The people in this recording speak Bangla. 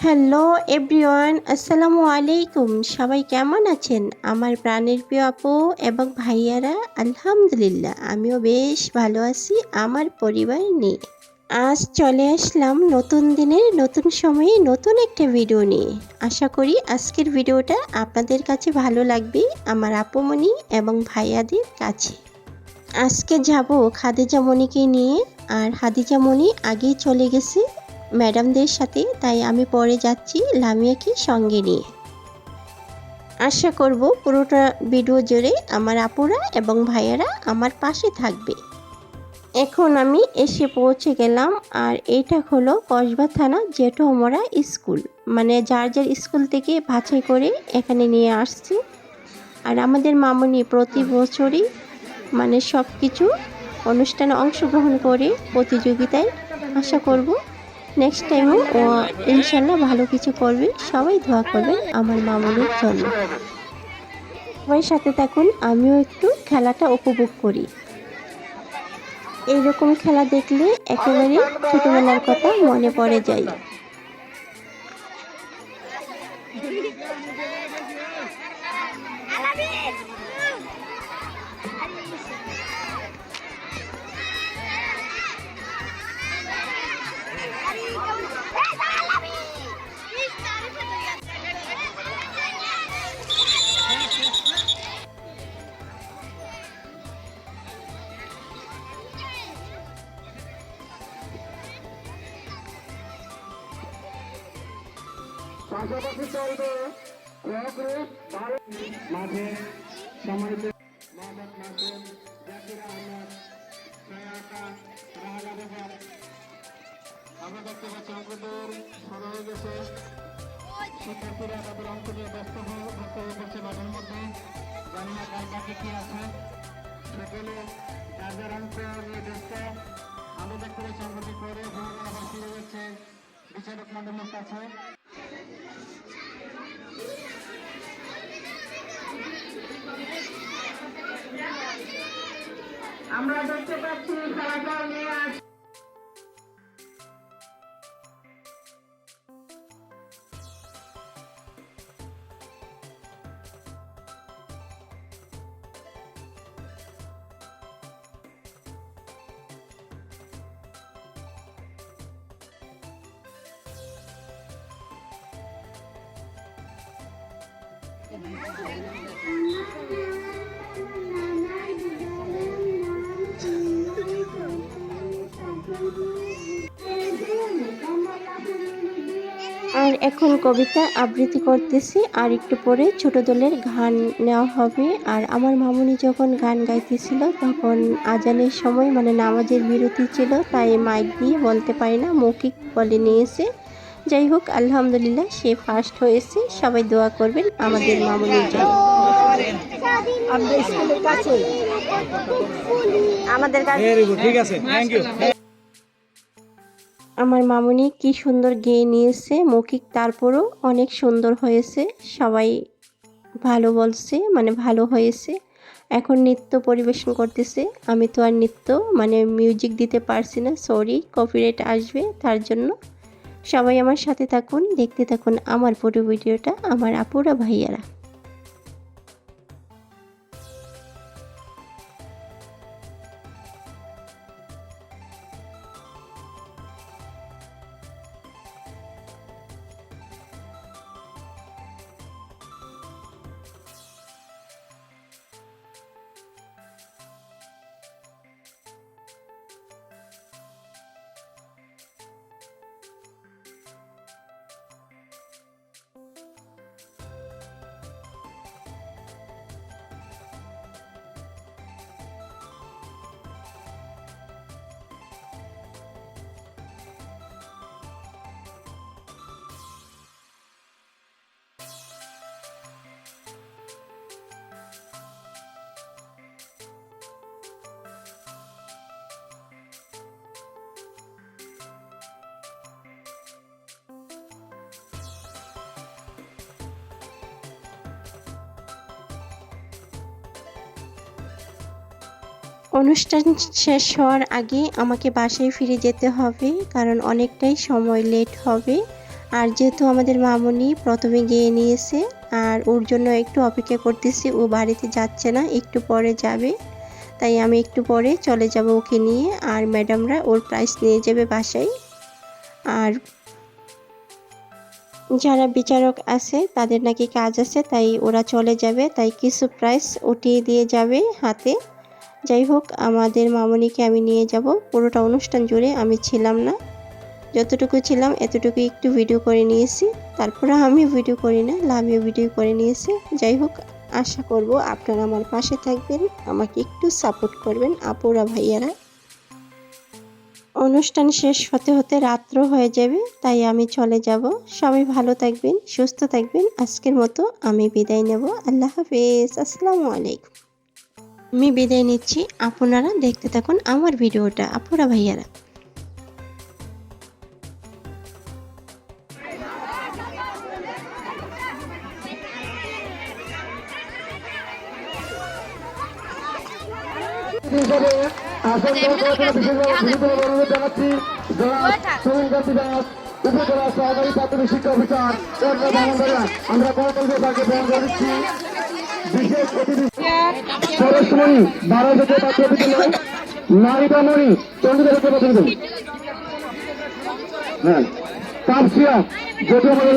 হ্যালো এভরিওয়ান, আসসালামু আলাইকুম। সবাই কেমন আছেন? আমার প্রাণের প্রিয় আপু এবং ভাইয়ারা, আলহামদুলিল্লাহ আমিও বেশ ভালো আছি আমার পরিবার নিয়ে। আজ চলে আসলাম নতুন দিনের নতুন সময়ে নতুন একটা ভিডিও নিয়ে। আশা করি আজকের ভিডিওটা আপনাদের কাছে ভালো লাগবে, আমার আপুমণি এবং ভাইয়াদের কাছে। আজকে যাব খাদিজা মণিকে নিয়ে, আর খাদিজা মণি আগেই চলে গেছে ম্যাডামদের সাথে, তাই আমি পরে যাচ্ছি লামিয়াকে সঙ্গে নিয়ে। আশা করব পুরোটা ভিডিও জুড়ে আমার আপুরা এবং ভাইয়ারা আমার পাশে থাকবে। এখন আমি এসে পৌঁছে গেলাম, আর এইটা হলো কসবা থানা জেঠুমরা স্কুল, মানে যার যার স্কুল থেকে বাছাই করে এখানে নিয়ে আসছে। আর আমাদের মামুনি প্রতি বছরই মানে সব কিছু অনুষ্ঠানে অংশগ্রহণ করে প্রতিযোগিতায়। আশা করব নেক্সট টাইমও ও ইনশাল্লাহ ভালো কিছু করবে। সবাই দোয়া করবেন আমার মামুনির জন্য। সবাই সাথে থাকুন, আমিও একটু খেলাটা উপভোগ করি। এইরকম খেলা দেখলে একেবারে ছোটবেলার কথা মনে পড়ে যায়। পাশাপাশি চলবে মাঠে সম্মানিত মোহাম্মদ মাসুম, জাকির আহমদ, সহায়তা রাহালা বেগম। আমরা দেখতে পাচ্ছি অঙ্কদৌড় শুরু হয়ে গেছে। শিক্ষার্থীরা তাদের অঙ্ক নিয়ে ব্যস্ত হয়ে পড়ছে মাঠের মধ্যে। জানি না কার কাছে কি আছে, সকলে যার যার অঙ্ক নিয়ে ব্যস্ত। আমরা দেখতে পাচ্ছি অঙ্কটি করে আবার শুরু হচ্ছে বিচারক মন্ডলের কাছে। আমরা দেখতে পাচ্ছি ফলাফল নিয়ে আসছে। আর এখন কবিতা আবৃত্তি করতেছি, আর একটু পরে ছোট দলের গান নেওয়া হবে। আর আমার মামুনি যখন গান গাইতেছিল তখন আজানের সময় মানে নামাজের বিরতি ছিল, তাই মাইক দিয়ে বলতে পারি না, মৌখিক বলে নিয়েছে। যাই হোক, আলহামদুলিল্লাহ সে ফার্স্ট হয়েছে। সবাই দোয়া করবেন আমাদের মামুনির জন্য। আমাদের কাছে ঠিক আছে, থ্যাংক ইউ। আমার মামুনি কি সুন্দর গেয়ে নিয়েছে মৌখিক, তারপরও অনেক সুন্দর হয়েছে। সবাই ভালো বলছে, মানে ভালো হয়েছে। এখন নৃত্য পরিবেশন করতেছে। আমি তো আর নৃত্য মানে মিউজিক দিতে পারছি না, সরি, কপিরাইট আসবে তার জন্য। সবাই আমার সাথে থাকুন, দেখতে থাকুন আমার পুরো ভিডিওটা, আমার আপুরা ভাইয়ারা। অনুষ্ঠান শেষ হওয়ার আগে আমাকে বাসায় ফিরে যেতে হবে, কারণ অনেকটাই সময় লেট হবে। আর যেহেতু আমাদের মামুনি প্রথমে গিয়ে নিয়েছে আর ওর জন্য একটু অপেক্ষা করতেছি, ও বাড়িতে যাচ্ছে না, একটু পরে যাবে, তাই আমি একটু পরে চলে যাব ওকে নিয়ে। আর ম্যাডামরা ওর প্রাইস নিয়ে যাবে বাসায়। আর যারা বিচারক আছে তাদের নাকি কাজ আছে, তাই ওরা চলে যাবে, তাই কিছু প্রাইস উঠিয়ে দিয়ে যাবে হাতে। যাই হোক, আমাদের মামুনিকে আমি নিয়ে যাব। পুরোটা অনুষ্ঠান জুড়ে আমি ছিলাম না, যতটুকু ছিলাম এতটুকু একটু ভিডিও করে নিয়েছি, তারপরে আমি ভিডিও করি না, লামিও ভিডিও করে নিয়েছি। যাই হোক, আশা করব আপনারা আমার পাশে থাকবেন, আমাকে একটু সাপোর্ট করবেন আপুরা ভাইয়ারা। অনুষ্ঠান শেষ হতে হতে রাত্র হয়ে যাবে, তাই আমি চলে যাব। সবাই ভালো থাকবেন, সুস্থ থাকবেন। আজকের মতো আমি বিদায় নেব। আল্লাহ হাফেজ, আসসালামু আলাইকুম। আমি বিদায় নিচ্ছি, আপনারা দেখতে থাকুন আমার ভিডিওটা আপুরা ভাইয়ারা। হিসেবে আসন গ্রহণ করার জন্য বিশেষভাবে অনুরোধ জানাচ্ছি জনাব সুনীল গান্ধী দাস, উপজেলা সহকারী প্রাথমিক শিক্ষা অফিসার ব্রাহ্মণবাড়িয়া। আমরা করতল বিভাগে গ্রহণ করে দিচ্ছি বিশেষ অতিথি পরশমণি 12 থেকে প্রাথমিক বিদ্যালয়, নারিকামণি চন্দ্রদেব প্রতিনিধি, হ্যাঁ তাপসিয়া যেটি আমাদের